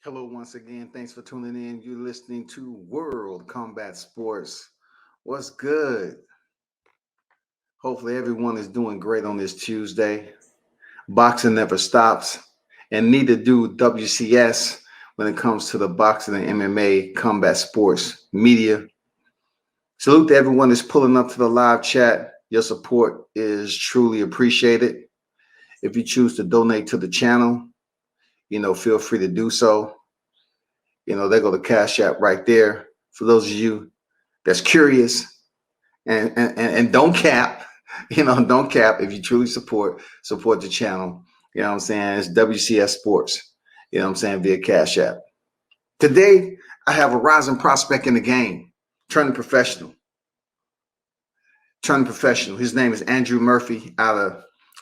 Hello, once again. Thanks for tuning in. You're listening to World Combat Sports. What's good? Hopefully, everyone is doing great on this Tuesday. Boxing never stops, and neither do WCS when it comes to the boxing and MMA combat sports media. Salute to everyone that's pulling up to the live chat. Your support is truly appreciated. If you choose to donate to the channel, feel free to do so. There go the Cash App right there. For those of you that's curious and don't cap, don't cap. If you truly support the channel, you know what I'm saying? It's WCS Sports, via Cash App. Today, I have a rising prospect in the game, turning professional. His name is Andrew Murphy,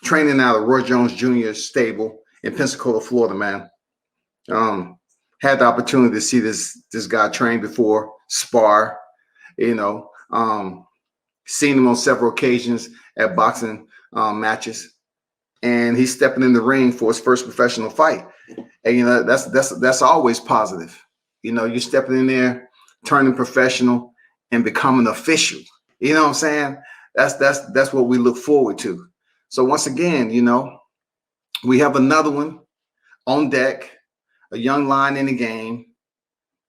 training out of Roy Jones Jr. stable in Pensacola, Florida, man. Had the opportunity to see this guy train before, spar, seen him on several occasions at boxing matches, and he's stepping in the ring for his first professional fight. And that's always positive. You're stepping in there, turning professional, and becoming official. You know what I'm saying? That's what we look forward to. So once again, we have another one on deck. A young lion in the game,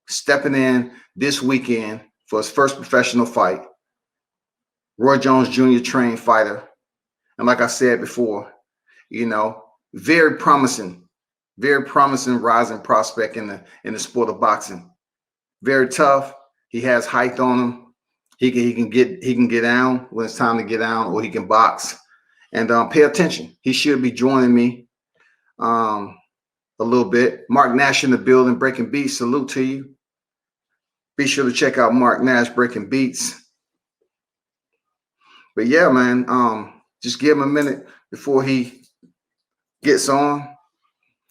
stepping in this weekend for his first professional fight. Roy Jones Jr. trained fighter. And like I said before, very promising rising prospect in the sport of boxing. Very tough. He has height on him. He can get down when it's time to get down, or he can box. And pay attention. He should be joining me. A little bit. Mark Nash in the building, Breaking Beats. Salute to you. Be sure to check out Mark Nash Breaking Beats. But yeah, man, just give him a minute before he gets on.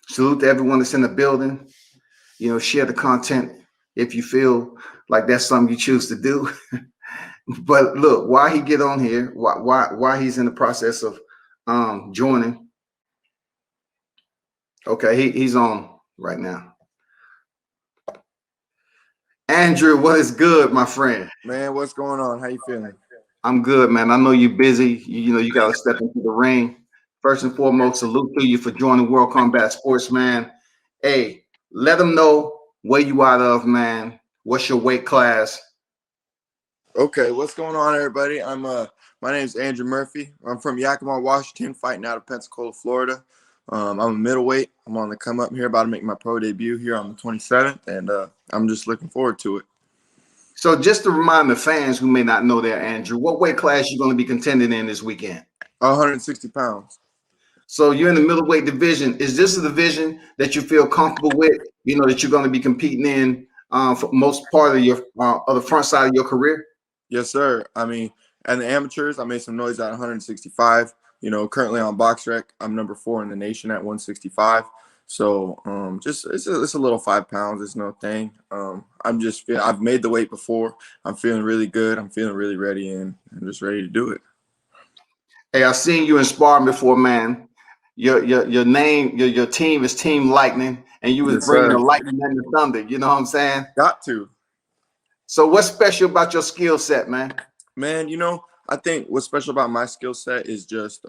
Salute to everyone that's in the building. Share the content if you feel like that's something you choose to do. But look, why he get on here, why he's in the process of joining. Okay, he's on right now. Andrew, what is good, my friend? Man, what's going on? How you feeling? I'm good, man. I know you're busy. You got to step into the ring. First and foremost, salute to you for joining World Combat Sports, man. Hey, let them know where you out of, man. What's your weight class? Okay, what's going on, everybody? My name's Andrew Murphy. I'm from Yakima, Washington, fighting out of Pensacola, Florida. I'm a middleweight. I'm on the come up here, about to make my pro debut here on the 27th, and I'm just looking forward to it. So just to remind the fans who may not know that, Andrew, what weight class you going to be contending in this weekend? 160 pounds. So you're in the middleweight division. Is this a division that you feel comfortable with, that you're going to be competing in for most part of your of the front side of your career? Yes, sir. I mean, and the amateurs, I made some noise at 165. Currently on BoxRec, I'm number 4 in the nation at 165. So just it's a little 5 pounds. It's no thing. I've made the weight before. I'm feeling really good. I'm feeling really ready, and I'm just ready to do it. Hey, I've seen you in sparring before, man. Your name, your team is Team Lightning, and you was bringing the lightning and the thunder. You know what I'm saying? Got to. So what's special about your skill set, man? Man, I think what's special about my skill set is just,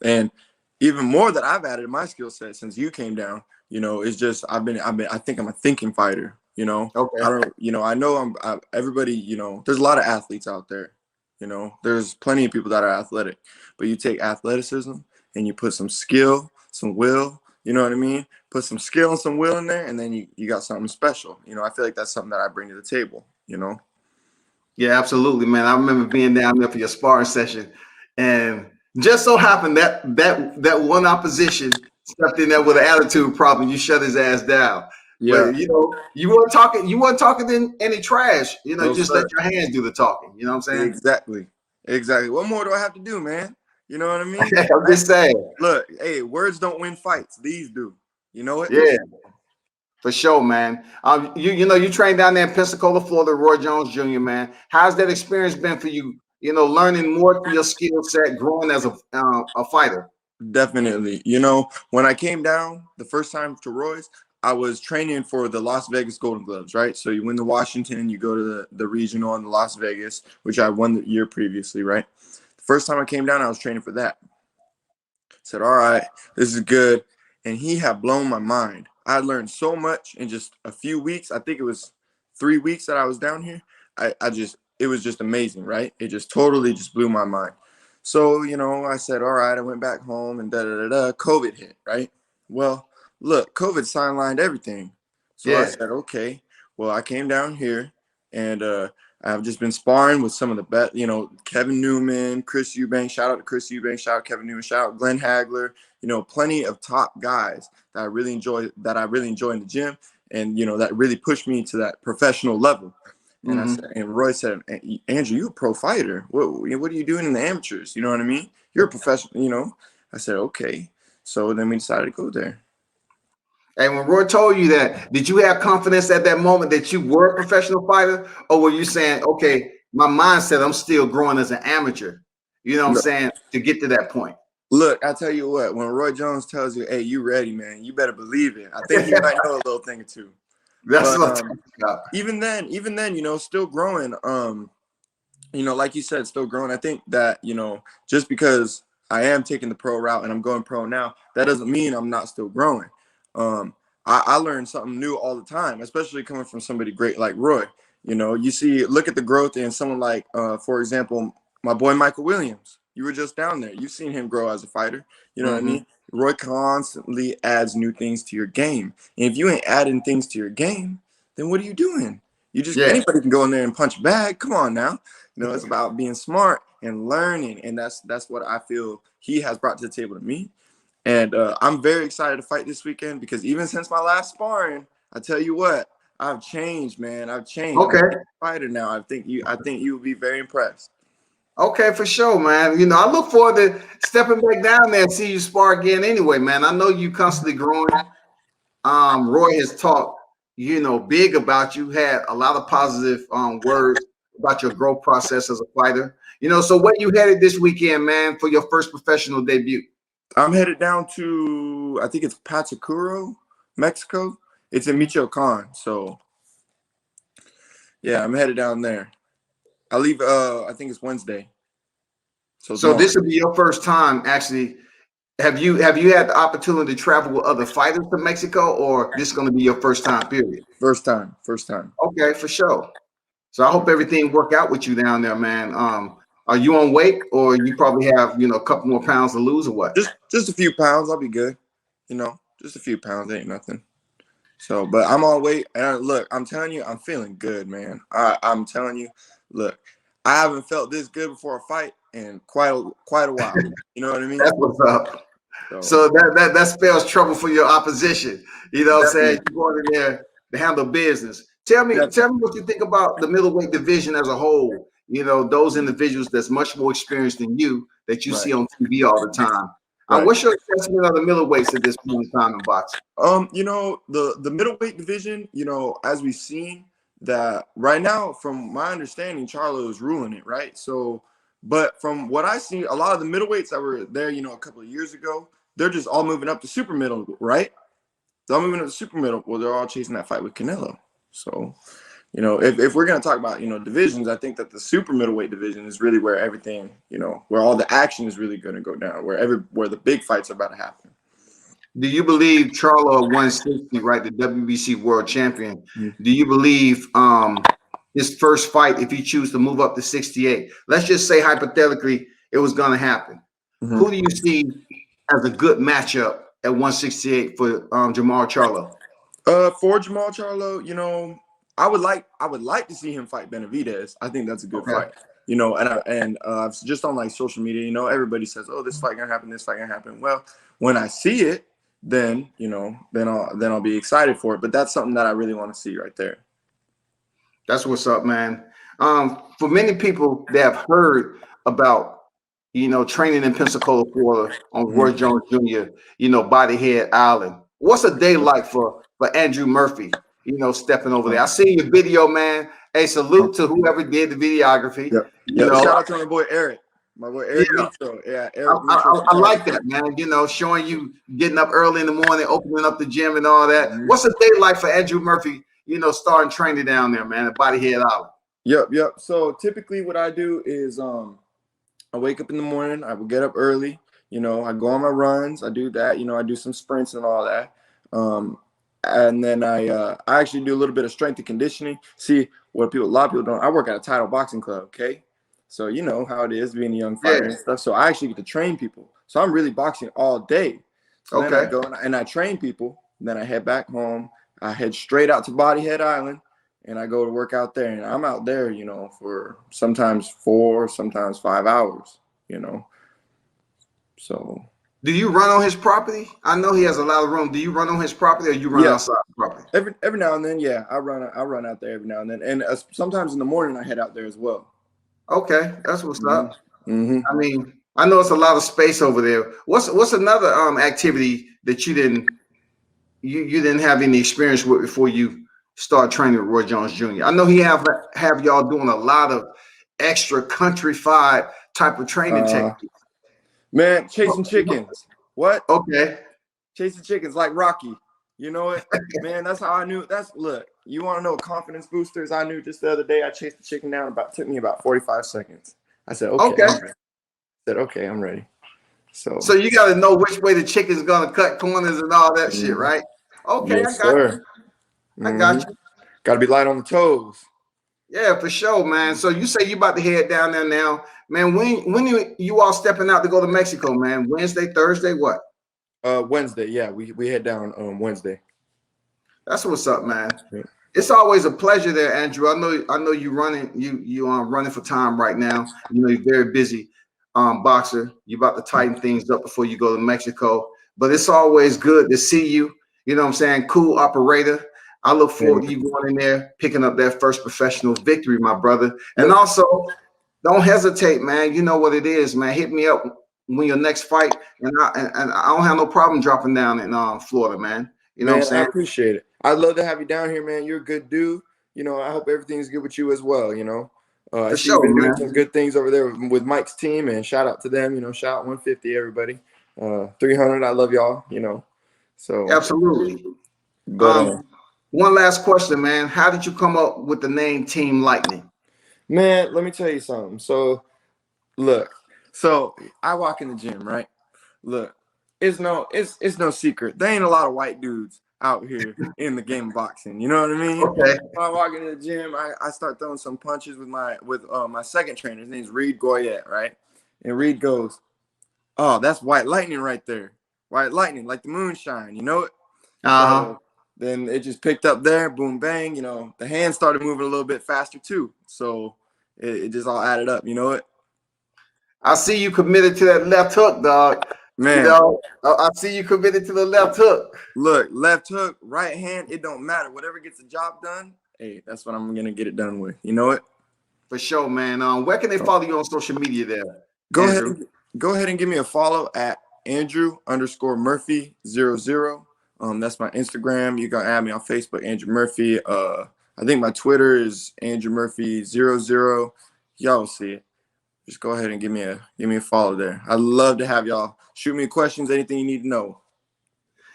and even more that I've added to my skill set since you came down, is just I think I'm a thinking fighter. Okay. I know everybody. There's a lot of athletes out there. There's plenty of people that are athletic, but you take athleticism and you put some skill, some will. You know what I mean? Put some skill and some will in there, and then you got something special. I feel like that's something that I bring to the table. Yeah, absolutely, man. I remember being down there for your sparring session, and Just so happened that one opposition stepped in there with an attitude problem. You shut his ass down. Yeah. But you weren't talking in any trash. No, Just let sir. your hands do the talking. You know what I'm Exactly. Exactly. What more do I have to do, man? You know what I mean? saying? I'm just saying. Look, hey, words don't win fights. These do. You know it? Yeah, for sure, man. You trained down there in Pensacola, Florida, Roy Jones Jr., man. How's that experience been for you? Learning more to your skill set, growing as a fighter. Definitely. When I came down the first time to Roy's, I was training for the Las Vegas Golden Gloves, right? So you win the Washington, you go to the regional in Las Vegas, which I won the year previously, right? The first time I came down, I was training for that. Said, all right, this is good. And he had blown my mind. I learned so much in just a few weeks. I think it was 3 weeks that I was down here. It was just amazing, right? It just totally just blew my mind. So, I said, all right, I went back home and COVID hit, right? Well, look, COVID sidelined everything. So I Yeah. said, okay, well, I came down here and I've just been sparring with some of the best, Kevin Newman, Chris Eubank, shout out to Chris Eubank, shout out Kevin Newman, shout out Glenn Hagler, plenty of top guys that I really enjoy in the gym and, that really pushed me to that professional level. And I said, and Roy said, Andrew, you're a pro fighter. What are you doing in the amateurs? You know what I mean? You're a professional, I said, okay. So then we decided to go there. And when Roy told you that, did you have confidence at that moment that you were a professional fighter? Or were you saying, okay, my mindset, I'm still growing as an amateur, to get to that point? Look, I tell you what, when Roy Jones tells you, hey, you ready, man, you better believe it. I think he might know a little thing or two. That's But what I'm talking about. even then, still growing. Like you said, still growing. I think that, just because I am taking the pro route and I'm going pro now, that doesn't mean I'm not still growing. I learn something new all the time, especially coming from somebody great like Roy. Look at the growth in someone like, for example, my boy Michael Williams. You were just down there. You've seen him grow as a fighter. You know what I mean? Roy constantly adds new things to your game. And if you ain't adding things to your game, then what are you doing? Anybody can go in there and punch a bag. Come on now. It's about being smart and learning. And that's what I feel he has brought to the table to me. And I'm very excited to fight this weekend because even since my last sparring, I tell you what, I've changed, man. I've changed. Okay. I'm a fighter now. I think you will be very impressed. Okay, for sure, man. I look forward to stepping back down there and see you spar again anyway, man. I know you constantly growing. Roy has talked, big about you, had a lot of positive words about your growth process as a fighter. So where you headed this weekend, man, for your first professional debut? I'm headed down to, I think it's Patacuro, Mexico. It's in Michoacan. So, yeah, I'm headed down there. I leave, I think it's Wednesday. So this will be your first time, actually. Have you had the opportunity to travel with other fighters to Mexico, or this is going to be your first time, period? First time. Okay, for sure. So I hope everything work out with you down there, man. Are you on weight, or you probably have, a couple more pounds to lose, or what? Just a few pounds. I'll be good. Just a few pounds ain't nothing. So, but I'm on weight. And look, I'm telling you, I'm feeling good, man. I'm telling you, look, I haven't felt this good before a fight in quite a while. You know what I mean? That's what's up. So that spells trouble for your opposition. You know what I'm saying? You're going in there to handle business. Tell me what you think about the middleweight division as a whole. Those individuals that's much more experienced than you that you see on TV all the time. What's your assessment of the middleweights at this point in time in boxing? The middleweight division, as we've seen that right now, from my understanding, Charlo is ruling it, right? So, but from what I see, a lot of the middleweights that were there, a couple of years ago, they're just all moving up to super middle, right? They're all moving up to super middle. Well, they're all chasing that fight with Canelo. So, if we're going to talk about, divisions, I think that the super middleweight division is really where everything, where all the action is really going to go down, where the big fights are about to happen. Do you believe Charlo 160, right, the WBC world champion, do you believe his first fight, if he chooses to move up to 68, let's just say hypothetically it was going to happen. Who do you see as a good matchup at 168 for Jamal Charlo? For Jamal Charlo, I would like to see him fight Benavidez. I think that's a good fight. you know, and just on like social media, you know, everybody says, oh, this fight gonna happen, this fight gonna happen. Well, when I see it, then, you know, then I'll be excited for it. But that's something that I really want to see right there. That's what's up, man. For many people that have heard about, you know, training in Pensacola, Florida on Roy Jones Jr., you know, Bodyhead Island. What's a day like for Andrew Murphy, you know, stepping over there? I seen your video, man. Hey, salute to whoever did the videography. Yep. You Yep. know, Shout out to my boy Eric. My boy Eric Mitro. Yeah, Eric Mitro. I like that, man. You know, showing you getting up early in the morning, opening up the gym and all that. What's a day like for Andrew Murphy, you know, starting training down there, man, at Bodyhead Island? Yep. So typically what I do is I wake up in the morning, I will get up early, you know, I go on my runs, I do that, you know, I do some sprints and all that. And then I actually do a little bit of strength and conditioning. See, what a lot of people don't, I work at a Title Boxing Club, okay? So you know how it is being a young fighter and stuff. So I actually get to train people. So I'm really boxing all day. So then I go and I train people. Then I head back home. I head straight out to Bodyhead Island and I go to work out there. And I'm out there, you know, for sometimes 4, sometimes 5 hours, you know. So. Do you run on his property? I know he has a lot of room. Do you run on his property or you run outside the property? Every now and then, yeah. I run out there every now and then. And sometimes in the morning I head out there as well. Okay, that's what's up. I mean, I know it's a lot of space over there. What's another activity that you didn't have any experience with before you start training with Roy Jones Jr.? I know he have y'all doing a lot of extra countrified type of training techniques. Man, chasing chickens. What? Okay. Chasing chickens like Rocky. You know it? Man, that's how I knew. Look, you want to know confidence boosters? I knew just the other day I chased the chicken down. Took me about 45 seconds. I said, okay. I said, okay, I'm ready. So you got to know which way the chicken's going to cut corners and all that shit, right? Okay, yes, I got you. I got you. Got to be light on the toes. Yeah, for sure, man. So you say you about to head down there now, man. When you all stepping out to go to Mexico, man? Wednesday, Thursday, what? Wednesday. Yeah, we head down Wednesday. That's what's up, man. Yeah. It's always a pleasure there, Andrew. I know you running running for time right now. You know you're very busy, boxer. You're about to tighten things up before you go to Mexico. But it's always good to see you. You know what I'm saying? Cool operator. I look forward to you going in there, picking up that first professional victory, my brother. And also, don't hesitate, man. You know what it is, man. Hit me up when your next fight, and I don't have no problem dropping down in Florida, man. You know what I'm saying? I appreciate it. I'd love to have you down here, man. You're a good dude. You know, I hope everything's good with you as well. You know, I see you've been doing some good things over there with Mike's team, and shout out to them. You know, shout out 150, everybody. 300, I love y'all. You know, so absolutely. But one last question, man. How did you come up with the name Team Lightning? Man, let me tell you something. So, look. So I walk in the gym, right? Look, it's no secret. There ain't a lot of white dudes out here in the game of boxing. You know what I mean? Okay. When I walk into the gym, I start throwing some punches with my second trainer. His name's Reed Goyette, right? And Reed goes, "Oh, that's white lightning right there. White lightning, like the moonshine. You know it?" So then it just picked up there, boom, bang. You know, the hands started moving a little bit faster too. So it just all added up. You know it? I see you committed to that left hook, dog. Man, you know, I see you committed to the left hook. Look, left hook, right hand, it don't matter. Whatever gets the job done, hey, that's what I'm gonna get it done with. You know it? For sure, man. Where can they follow you on social media there? Go ahead and give me a follow at Andrew_Murphy00. That's my Instagram. You can add me on Facebook, Andrew Murphy. I think my Twitter is Andrew Murphy00. Y'all will see it. Just go ahead and give me a follow there. I'd love to have y'all shoot me questions, anything you need to know.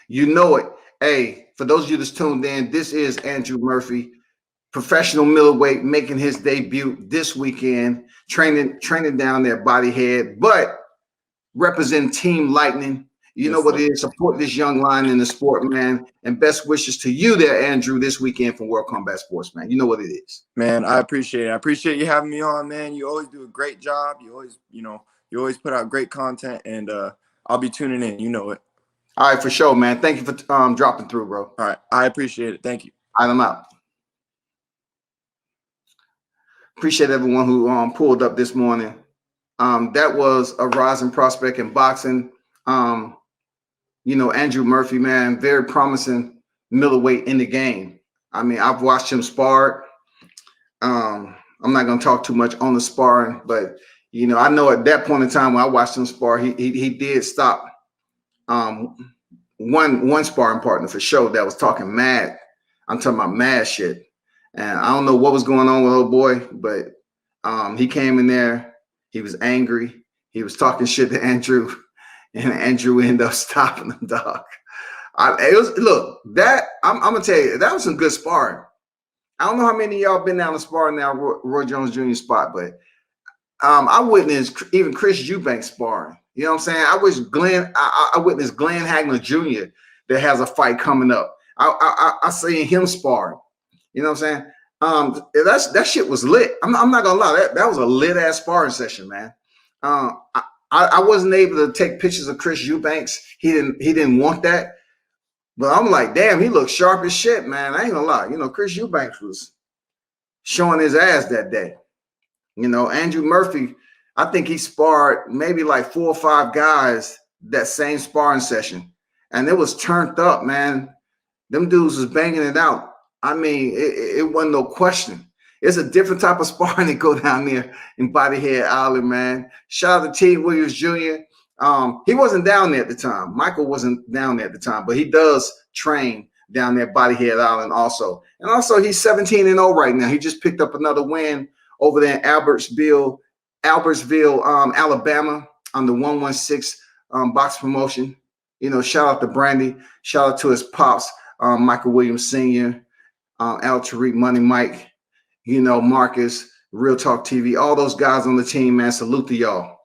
You know it. Hey, for those of you that's tuned in, this is Andrew Murphy, professional middleweight, making his debut this weekend, training down there, Bodyhead, but representing Team Lightning. You know what it is. Support this young lion in the sport, man. And best wishes to you there, Andrew, this weekend from World Combat Sports, man. You know what it is. Man, I appreciate it. I appreciate you having me on, man. You always do a great job. You always put out great content, and I'll be tuning in. You know it. All right, for sure, man. Thank you for dropping through, bro. All right. I appreciate it. Thank you. All right, I'm out. Appreciate everyone who pulled up this morning. That was a rising prospect in boxing. Andrew Murphy, man, very promising middleweight in the game. I mean, I've watched him spar. I'm not going to talk too much on the sparring, but I know at that point in time when I watched him spar, he did stop one sparring partner for sure that was talking mad. I'm talking about mad shit, and I don't know what was going on with old boy, but he came in there. He was angry. He was talking shit to Andrew, and Andrew ended up stopping him, dog. I'm gonna tell you, that was some good sparring. I don't know how many of y'all been down to sparring now, Roy Jones Jr. spot, but I witnessed even Chris Eubanks sparring. You know what I'm saying? I witnessed Glenn Hagler Jr. that has a fight coming up. I seen him sparring. You know what I'm saying? That shit was lit. I'm not gonna lie, that was a lit ass sparring session, man. I wasn't able to take pictures of Chris Eubanks. He didn't want that. But I'm like, damn, he looked sharp as shit, man. I ain't gonna lie. Chris Eubanks was showing his ass that day. Andrew Murphy, I think he sparred maybe like 4 or 5 guys that same sparring session. And it was turned up, man. Them dudes was banging it out. I mean, it wasn't no question. It's a different type of sparring that go down there in Bodyhead Island, man. Shout out to T. Williams Jr. He wasn't down there at the time. Michael wasn't down there at the time, but he does train down there at Bodyhead Island also. And also he's 17-0 right now. He just picked up another win over there in Albertsville, Alabama on the 116 box promotion. Shout out to Brandy. Shout out to his pops, Michael Williams Sr., Al Tariq, Money Mike, Marcus, Real Talk TV, all those guys on the team, man. Salute to y'all.